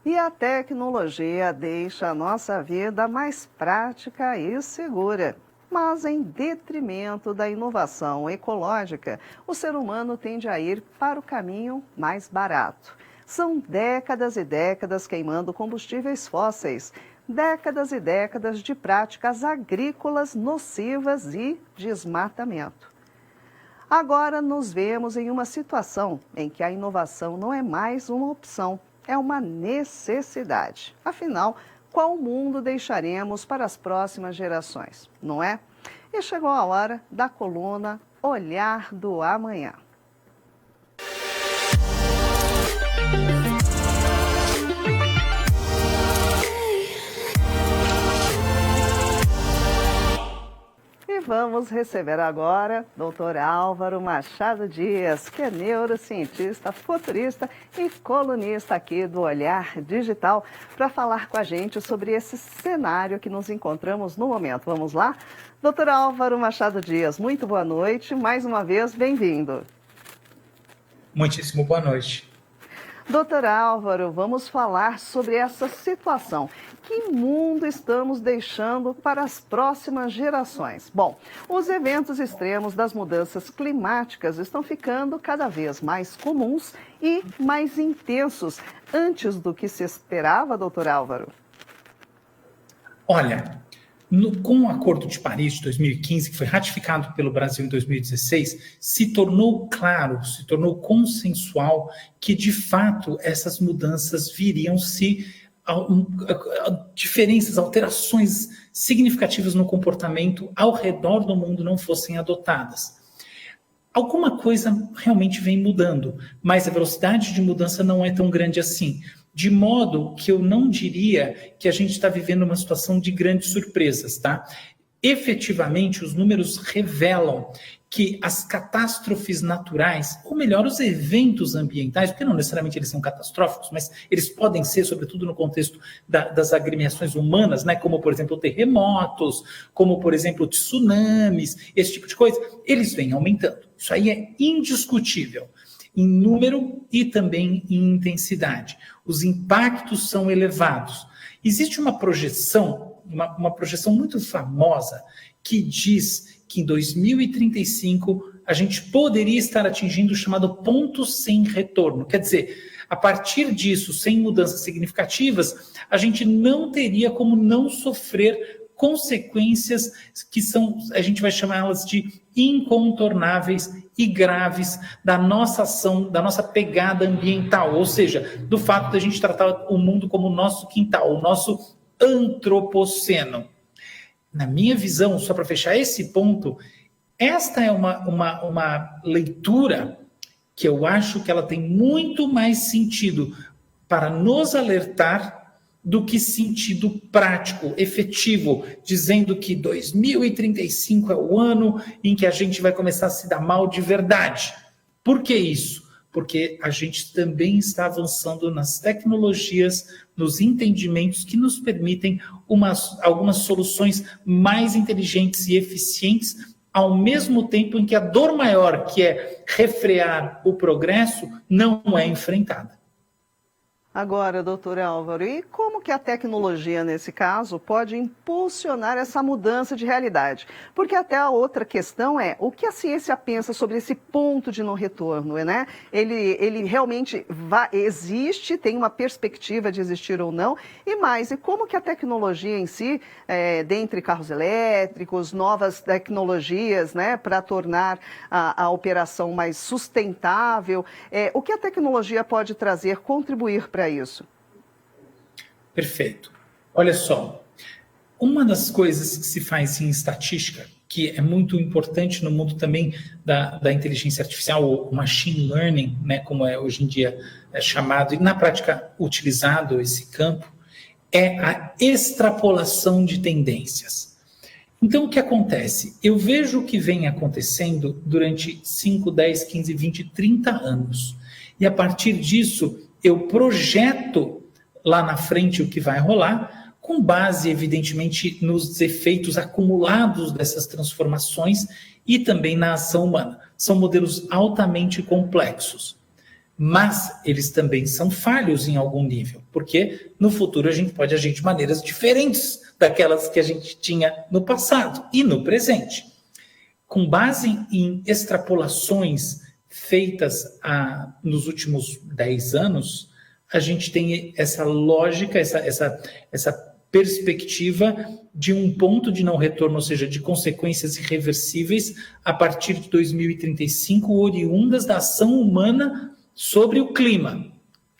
E a tecnologia deixa a nossa vida mais prática e segura. Mas, em detrimento da inovação ecológica, o ser humano tende a ir para o caminho mais barato. São décadas e décadas queimando combustíveis fósseis, décadas e décadas de práticas agrícolas nocivas e desmatamento. Agora nos vemos em uma situação em que a inovação não é mais uma opção, é uma necessidade. Afinal, qual mundo deixaremos para as próximas gerações, não é? E chegou a hora da coluna Olhar do Amanhã. E vamos receber agora Dr. Álvaro Machado Dias, que é neurocientista, futurista e colunista aqui do Olhar Digital, para falar com a gente sobre esse cenário que nos encontramos no momento. Vamos lá? Dr. Álvaro Machado Dias, muito boa noite. Mais uma vez, bem-vindo. Muitíssimo boa noite. Doutor Álvaro, vamos falar sobre essa situação. Que mundo estamos deixando para as próximas gerações? Bom, os eventos extremos das mudanças climáticas estão ficando cada vez mais comuns e mais intensos. Antes do que se esperava, doutor Álvaro? Olha, com o Acordo de Paris de 2015, que foi ratificado pelo Brasil em 2016, se tornou claro, se tornou consensual que, de fato, essas mudanças viriam se diferenças, alterações significativas no comportamento ao redor do mundo não fossem adotadas. Alguma coisa realmente vem mudando, mas a velocidade de mudança não é tão grande assim. De modo que eu não diria que a gente está vivendo uma situação de grandes surpresas, tá? Efetivamente, os números revelam que as catástrofes naturais, ou melhor, os eventos ambientais, porque não necessariamente eles são catastróficos, mas eles podem ser, sobretudo no contexto das agremiações humanas, né? Como, por exemplo, terremotos, como, por exemplo, tsunamis, esse tipo de coisa, eles vêm aumentando. Isso aí é indiscutível, em número e também em intensidade. Os impactos são elevados. Existe uma projeção, uma projeção muito famosa, que diz que em 2035 a gente poderia estar atingindo o chamado ponto sem retorno. Quer dizer, a partir disso, sem mudanças significativas, a gente não teria como não sofrer consequências que são, a gente vai chamá-las de incontornáveis e graves da nossa ação, da nossa pegada ambiental, ou seja, do fato de a gente tratar o mundo como o nosso quintal, o nosso antropoceno. Na minha visão, só para fechar esse ponto, esta é uma leitura que eu acho que ela tem muito mais sentido para nos alertar do que sentido prático, efetivo, dizendo que 2035 é o ano em que a gente vai começar a se dar mal de verdade. Por que isso? Porque a gente também está avançando nas tecnologias, nos entendimentos que nos permitem algumas soluções mais inteligentes e eficientes, ao mesmo tempo em que a dor maior, que é refrear o progresso, não é enfrentada. Agora, doutor Álvaro, e como que a tecnologia, nesse caso, pode impulsionar essa mudança de realidade? Porque até a outra questão é, o que a ciência pensa sobre esse ponto de não retorno, né? Ele realmente existe, tem uma perspectiva de existir ou não, e como que a tecnologia em si, dentre carros elétricos, novas tecnologias, né, para tornar a operação mais sustentável, o que a tecnologia pode trazer, contribuir para isso? Perfeito. Olha só, uma das coisas que se faz em estatística, que é muito importante no mundo também da inteligência artificial, ou machine learning, né, como é hoje em dia chamado, e na prática utilizado esse campo, é a extrapolação de tendências. Então, o que acontece? Eu vejo o que vem acontecendo durante 5, 10, 15, 20, 30 anos. E a partir disso, eu projeto lá na frente o que vai rolar, com base, evidentemente, nos efeitos acumulados dessas transformações e também na ação humana. São modelos altamente complexos. mas eles também são falhos em algum nível, porque no futuro a gente pode agir de maneiras diferentes daquelas que a gente tinha no passado e no presente. Com base em extrapolações feitas nos últimos 10 anos, a gente tem essa lógica, essa perspectiva de um ponto de não retorno, ou seja, de consequências irreversíveis a partir de 2035, oriundas da ação humana sobre o clima.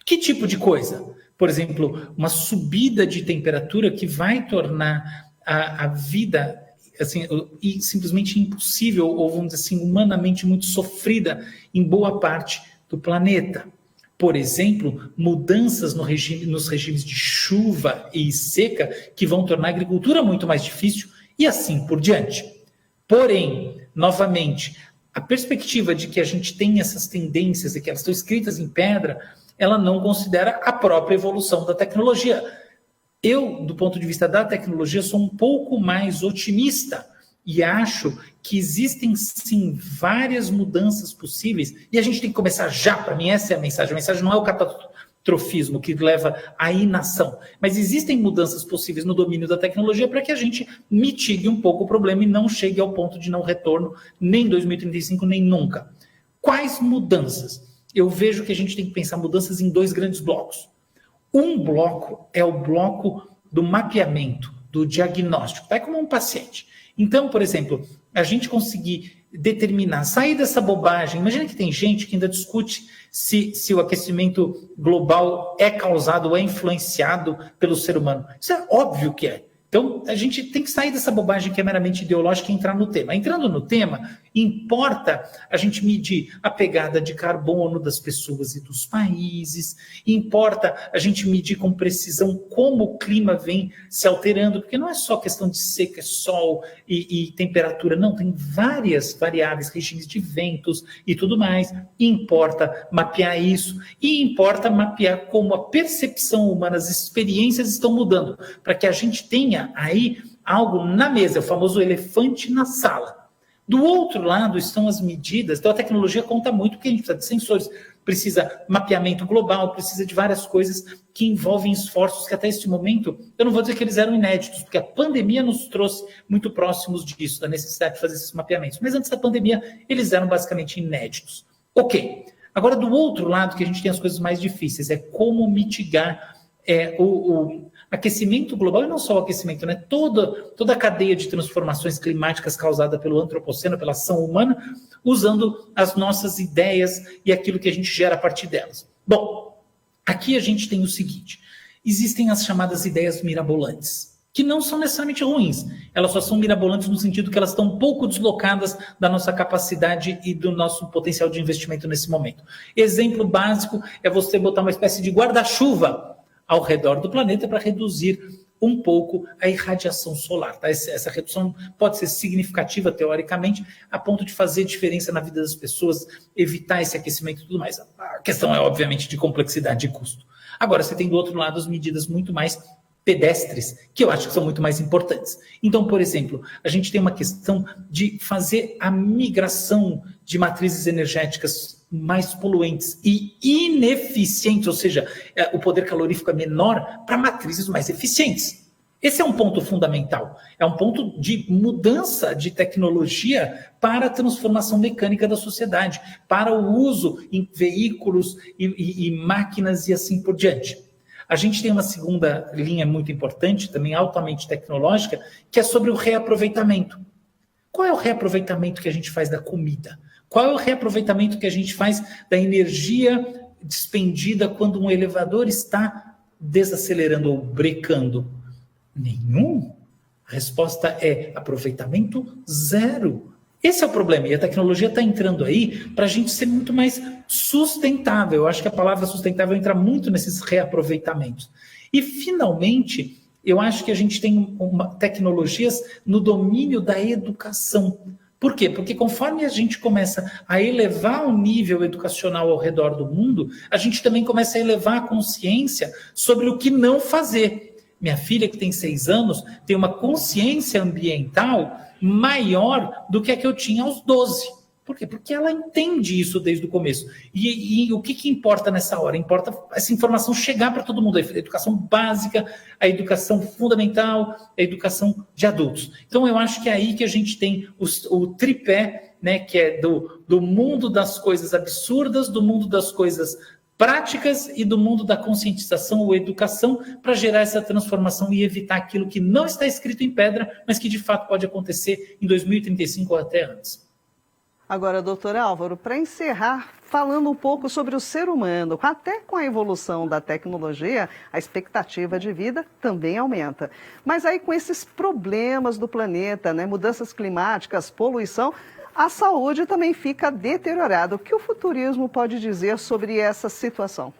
Que tipo de coisa? Por exemplo, uma subida de temperatura que vai tornar a vida assim, simplesmente impossível, ou vamos dizer assim, humanamente muito sofrida em boa parte do planeta. Por exemplo, mudanças nos regimes de chuva e seca que vão tornar a agricultura muito mais difícil e assim por diante. Porém, novamente, a perspectiva de que a gente tem essas tendências e que elas estão escritas em pedra, ela não considera a própria evolução da tecnologia. Eu, do ponto de vista da tecnologia, sou um pouco mais otimista e acho que existem, sim, várias mudanças possíveis e a gente tem que começar já. Para mim, essa é a mensagem. A mensagem não é o catastrofismo que leva à inação, mas existem mudanças possíveis no domínio da tecnologia para que a gente mitigue um pouco o problema e não chegue ao ponto de não retorno, nem em 2035, nem nunca. Quais mudanças? Eu vejo que a gente tem que pensar mudanças em 2 grandes blocos. Um bloco é o bloco do mapeamento, do diagnóstico, tá? É como um paciente. Então, por exemplo, a gente conseguir determinar, sair dessa bobagem. Imagina que tem gente que ainda discute se o aquecimento global é causado ou é influenciado pelo ser humano. Isso é óbvio que é. Então, a gente tem que sair dessa bobagem que é meramente ideológica e entrar no tema. Entrando no tema, importa a gente medir a pegada de carbono das pessoas e dos países, importa a gente medir com precisão como o clima vem se alterando, porque não é só questão de seca, sol e temperatura, não, tem várias variáveis, regimes de ventos e tudo mais. Importa mapear isso e importa mapear como a percepção humana, as experiências estão mudando, para que a gente tenha aí algo na mesa, o famoso elefante na sala. Do outro lado estão as medidas, então a tecnologia conta muito, porque a gente precisa de sensores, precisa mapeamento global, precisa de várias coisas que envolvem esforços que até este momento, eu não vou dizer que eles eram inéditos, porque a pandemia nos trouxe muito próximos disso, da necessidade de fazer esses mapeamentos, mas antes da pandemia eles eram basicamente inéditos. Ok, agora do outro lado que a gente tem as coisas mais difíceis, é como mitigar o aquecimento global, e não só o aquecimento, né? Toda a cadeia de transformações climáticas causada pelo antropoceno, pela ação humana, usando as nossas ideias e aquilo que a gente gera a partir delas. Bom, aqui a gente tem o seguinte, existem as chamadas ideias mirabolantes, que não são necessariamente ruins, elas só são mirabolantes no sentido que elas estão um pouco deslocadas da nossa capacidade e do nosso potencial de investimento nesse momento. Exemplo básico é você botar uma espécie de guarda-chuva ao redor do planeta para reduzir um pouco a irradiação solar. Tá? Essa redução pode ser significativa, teoricamente, a ponto de fazer diferença na vida das pessoas, evitar esse aquecimento e tudo mais. A questão é, obviamente, de complexidade e custo. Agora, você tem do outro lado as medidas muito mais pedestres, que eu acho que são muito mais importantes. Então, por exemplo, a gente tem uma questão de fazer a migração de matrizes energéticas mais poluentes e ineficientes, ou seja, o poder calorífico é menor, para matrizes mais eficientes. Esse é um ponto fundamental, é um ponto de mudança de tecnologia para a transformação mecânica da sociedade, para o uso em veículos e máquinas e assim por diante. A gente tem uma segunda linha muito importante, também altamente tecnológica, que é sobre o reaproveitamento. Qual é o reaproveitamento que a gente faz da comida? Qual é o reaproveitamento que a gente faz da energia despendida quando um elevador está desacelerando ou brecando? Nenhum. A resposta é aproveitamento zero. Esse é o problema, e a tecnologia está entrando aí para a gente ser muito mais sustentável. Eu acho que a palavra sustentável entra muito nesses reaproveitamentos. E, finalmente, eu acho que a gente tem tecnologias no domínio da educação. Por quê? Porque conforme a gente começa a elevar o nível educacional ao redor do mundo, a gente também começa a elevar a consciência sobre o que não fazer. Minha filha, que tem 6 anos, tem uma consciência ambiental maior do que a que eu tinha aos 12. Por quê? Porque ela entende isso desde o começo. E o que importa nessa hora? Importa essa informação chegar para todo mundo. A educação básica, a educação fundamental, a educação de adultos. Então, eu acho que é aí que a gente tem o tripé, né, que é do mundo das coisas absurdas, do mundo das coisas práticas e do mundo da conscientização ou educação, para gerar essa transformação e evitar aquilo que não está escrito em pedra, mas que de fato pode acontecer em 2035 ou até antes. Agora, doutor Álvaro, para encerrar, falando um pouco sobre o ser humano, até com a evolução da tecnologia, a expectativa de vida também aumenta. Mas aí com esses problemas do planeta, né, mudanças climáticas, poluição, a saúde também fica deteriorada. O que o futurismo pode dizer sobre essa situação?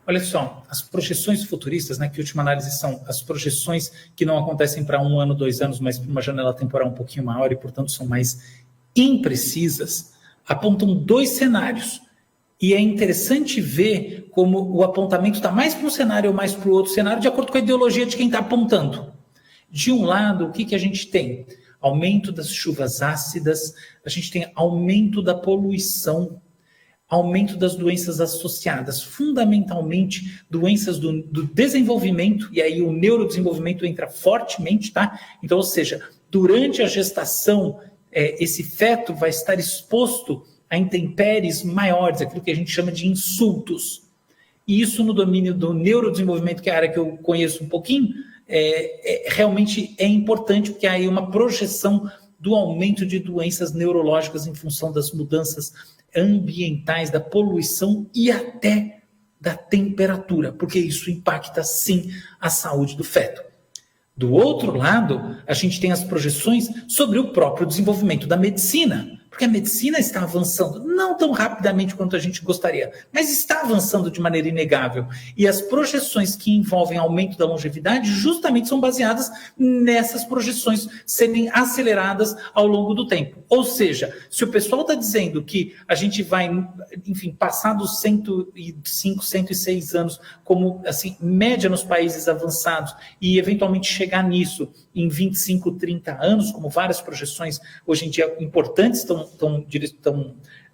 Olha só, as projeções futuristas, né, que em última análise são as projeções que não acontecem para 1 ano, 2 anos, mas para uma janela temporal um pouquinho maior e, portanto, são mais imprecisas, apontam 2 cenários. E é interessante ver como o apontamento está mais para um cenário ou mais para o outro cenário, de acordo com a ideologia de quem está apontando. De um lado, o que a gente tem? Aumento das chuvas ácidas, a gente tem aumento da poluição, aumento das doenças associadas, fundamentalmente doenças do desenvolvimento, e aí o neurodesenvolvimento entra fortemente, tá? Então, ou seja, durante a gestação, esse feto vai estar exposto a intempéries maiores, aquilo que a gente chama de insultos. E isso no domínio do neurodesenvolvimento, que é a área que eu conheço um pouquinho, realmente é importante, porque há aí uma projeção do aumento de doenças neurológicas em função das mudanças ambientais, da poluição e até da temperatura, porque isso impacta sim a saúde do feto. Do outro lado, a gente tem as projeções sobre o próprio desenvolvimento da medicina, porque a medicina está avançando, não tão rapidamente quanto a gente gostaria, mas está avançando de maneira inegável. E as projeções que envolvem aumento da longevidade justamente são baseadas nessas projeções serem aceleradas ao longo do tempo. Ou seja, se o pessoal está dizendo que a gente vai, enfim, passar dos 105, 106 anos como assim, média nos países avançados e eventualmente chegar nisso em 25, 30 anos, como várias projeções hoje em dia importantes estão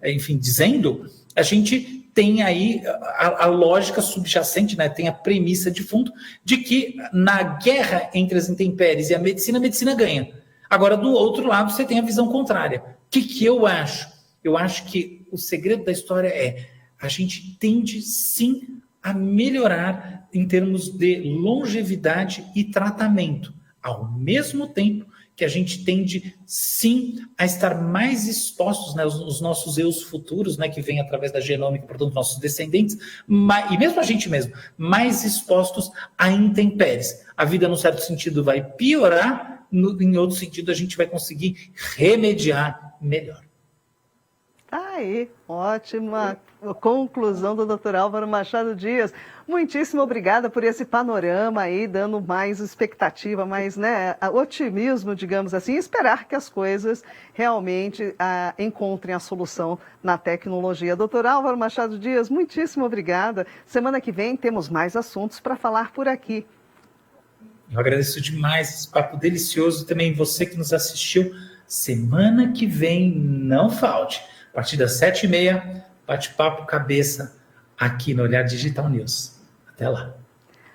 enfim, dizendo, a gente tem aí a lógica subjacente, né? Tem a premissa de fundo de que na guerra entre as intempéries e a medicina ganha. Agora, do outro lado, você tem a visão contrária. O que eu acho? Eu acho que o segredo da história é a gente tende, sim, a melhorar em termos de longevidade e tratamento, ao mesmo tempo que a gente tende, sim, a estar mais expostos, né, os nossos eus futuros, né, que vêm através da genômica, portanto, nossos descendentes, e mesmo a gente mesmo, mais expostos a intempéries. A vida, num certo sentido, vai piorar, em outro sentido, a gente vai conseguir remediar melhor. Tá aí, ótima conclusão do Dr. Álvaro Machado Dias. Muitíssimo obrigada por esse panorama aí, dando mais expectativa, mais, né, otimismo, digamos assim, e esperar que as coisas realmente encontrem a solução na tecnologia. Dr. Álvaro Machado Dias, muitíssimo obrigada. Semana que vem temos mais assuntos para falar por aqui. Eu agradeço demais esse papo delicioso, também você que nos assistiu. Semana que vem, não falte. A partir das 7h30, bate-papo cabeça aqui no Olhar Digital News. Até lá.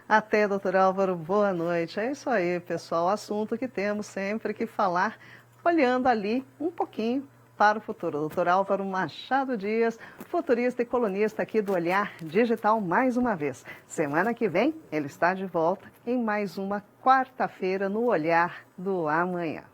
Até, doutor Álvaro, boa noite. É isso aí, pessoal. Assunto que temos sempre que falar, olhando ali um pouquinho para o futuro. Doutor Álvaro Machado Dias, futurista e colunista aqui do Olhar Digital mais uma vez. Semana que vem ele está de volta em mais uma quarta-feira no Olhar do Amanhã.